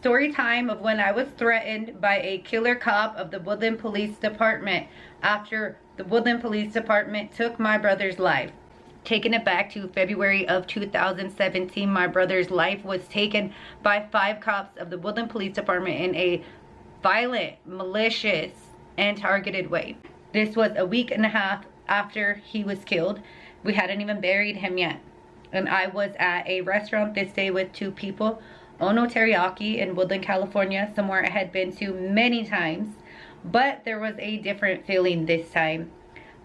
Story time of when I was threatened by a killer cop of the Woodland Police Department after the Woodland Police Department took my brother's life. Taking it back to February of 2017, my brother's life was taken by 5 cops of the Woodland Police Department in a violent, malicious, and targeted way. This was a week and a half after he was killed. We hadn't even buried him yet. And I was at a restaurant this day with 2 people. Ono Teriyaki in Woodland, California, somewhere I had been to many times, but there was a different feeling this time.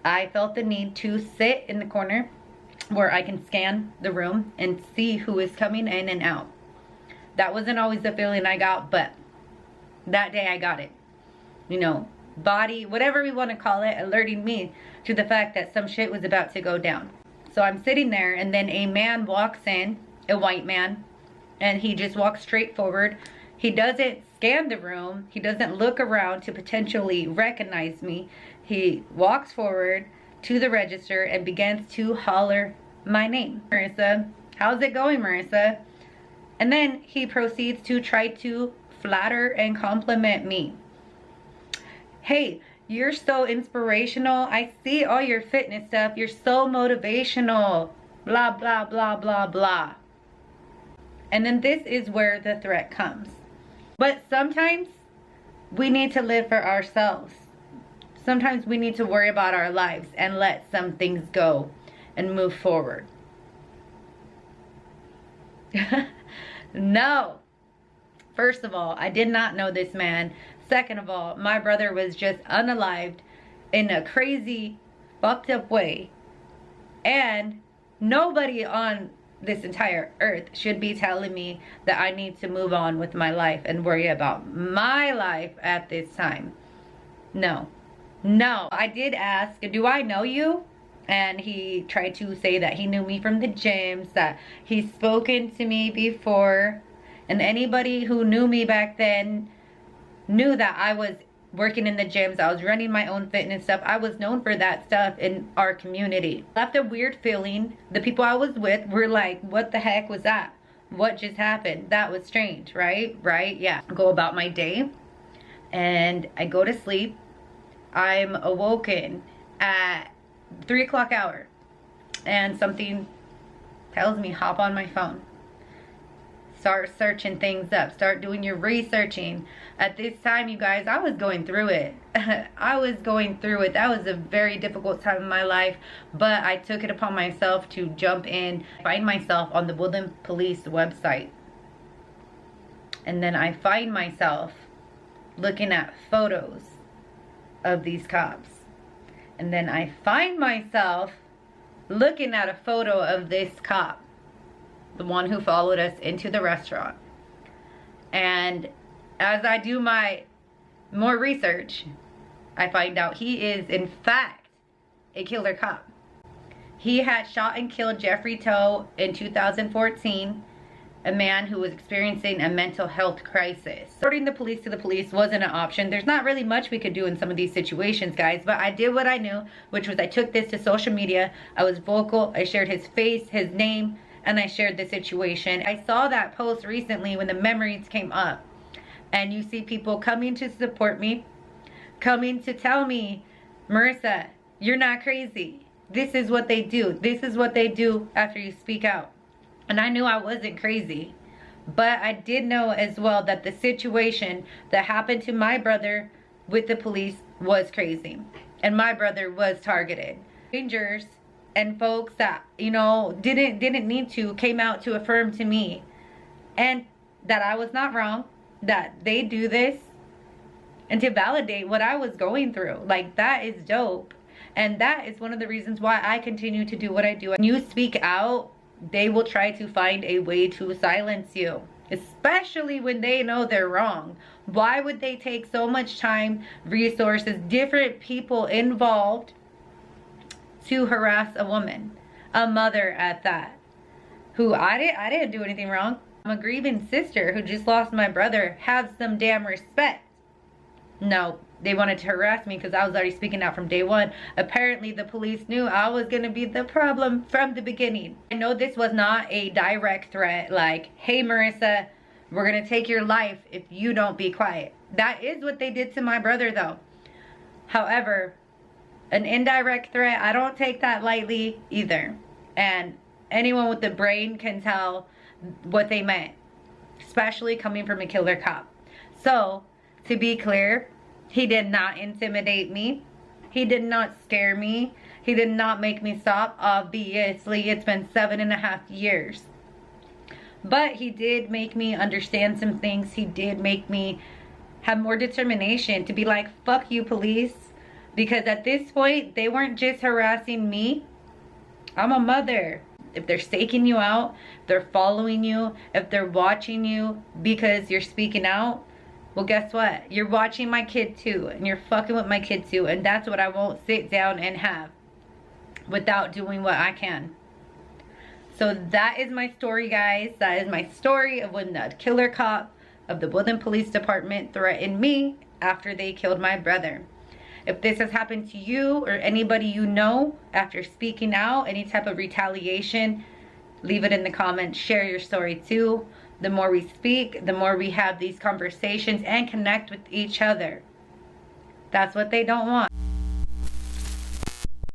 I felt the need to sit in the corner where I can scan the room and see who is coming in and out. That wasn't always the feeling I got, but that day I got it. You know, body, whatever we want to call it, alerting me to the fact that some shit was about to go down. So I'm sitting there, and then a man walks in, a white man, and he just walks straight forward. He doesn't scan the room. He doesn't look around to potentially recognize me. He walks forward to the register and begins to holler my name. Marissa, how's it going, Marissa? And then he proceeds to try to flatter and compliment me. Hey, you're so inspirational. I see all your fitness stuff. You're so motivational. Blah, blah, blah, blah, blah. And then this is where the threat comes. But sometimes we need to live for ourselves. Sometimes we need to worry about our lives and let some things go and move forward. No. First of all, I did not know this man. Second of all, my brother was just unalived in a crazy, fucked up way. And nobody on this entire earth should be telling me that I need to move on with my life and worry about my life at this time. No. No. I did ask, do I know you? And he tried to say that he knew me from the gyms, that he's spoken to me before. And anybody who knew me back then knew that I was working in the gyms. I was running my own fitness stuff. I was known for that stuff in our community. Left a weird feeling. The people I was with were like, what the heck was that? What just happened? That was strange, right? Right? Yeah. Go about my day and I go to sleep. I'm awoken at 3 o'clock hour and something tells me hop on my phone. Start searching things up. Start doing your researching. At this time, you guys, I was going through it. I was going through it. That was a very difficult time in my life, but I took it upon myself to jump in, find myself on the Woodland Police website. And then I find myself looking at photos of these cops. And then I find myself looking at a photo of this cop, the one who followed us into the restaurant. And as I do my more research, I find out he is in fact a killer cop. He had shot and killed Jeffrey Toe in 2014, a man who was experiencing a mental health crisis. Reporting the police to the police wasn't an option. There's not really much we could do in some of these situations, guys, but I did what I knew, which was I took this to social media. I was vocal. I shared his face, his name, and I shared the situation. I saw that post recently when the memories came up. And you see people coming to support me, coming to tell me, Marissa, you're not crazy. This is what they do. This is what they do after you speak out. And I knew I wasn't crazy. But I did know as well that the situation that happened to my brother with the police was crazy. And my brother was targeted. Strangers and folks that, you know, didn't need to came out to affirm to me and that I was not wrong, that they do this and to validate what I was going through. Like, that is dope. And that is one of the reasons why I continue to do what I do. When you speak out, they will try to find a way to silence you, especially when they know they're wrong. Why would they take so much time, resources, different people involved to harass a woman, a mother at that, who I didn't do anything wrong. I'm a grieving sister who just lost my brother. Have some damn respect. No, they wanted to harass me because I was already speaking out from day one. Apparently the police knew I was going to be the problem from the beginning. I know this was not a direct threat like, hey Marissa, We're gonna take your life if you don't be quiet. That is what they did to my brother though. However, an indirect threat, I don't take that lightly either. And anyone with the brain can tell what they meant, especially coming from a killer cop. So, to be clear, he did not intimidate me. He did not scare me. He did not make me stop. Obviously, it's been 7.5 years. But he did make me understand some things. He did make me have more determination to be like, fuck you, police. Because at this point, they weren't just harassing me. I'm a mother. If they're staking you out, if they're following you, if they're watching you because you're speaking out, well, guess what? You're watching my kid too, and you're fucking with my kid too, and that's what I won't sit down and have without doing what I can. So that is my story, guys. That is my story of when the killer cop of the Woodland Police Department threatened me after they killed my brother. If this has happened to you or anybody you know after speaking out, any type of retaliation, leave it in the comments. Share your story too. The more we speak, the more we have these conversations and connect with each other. That's what they don't want.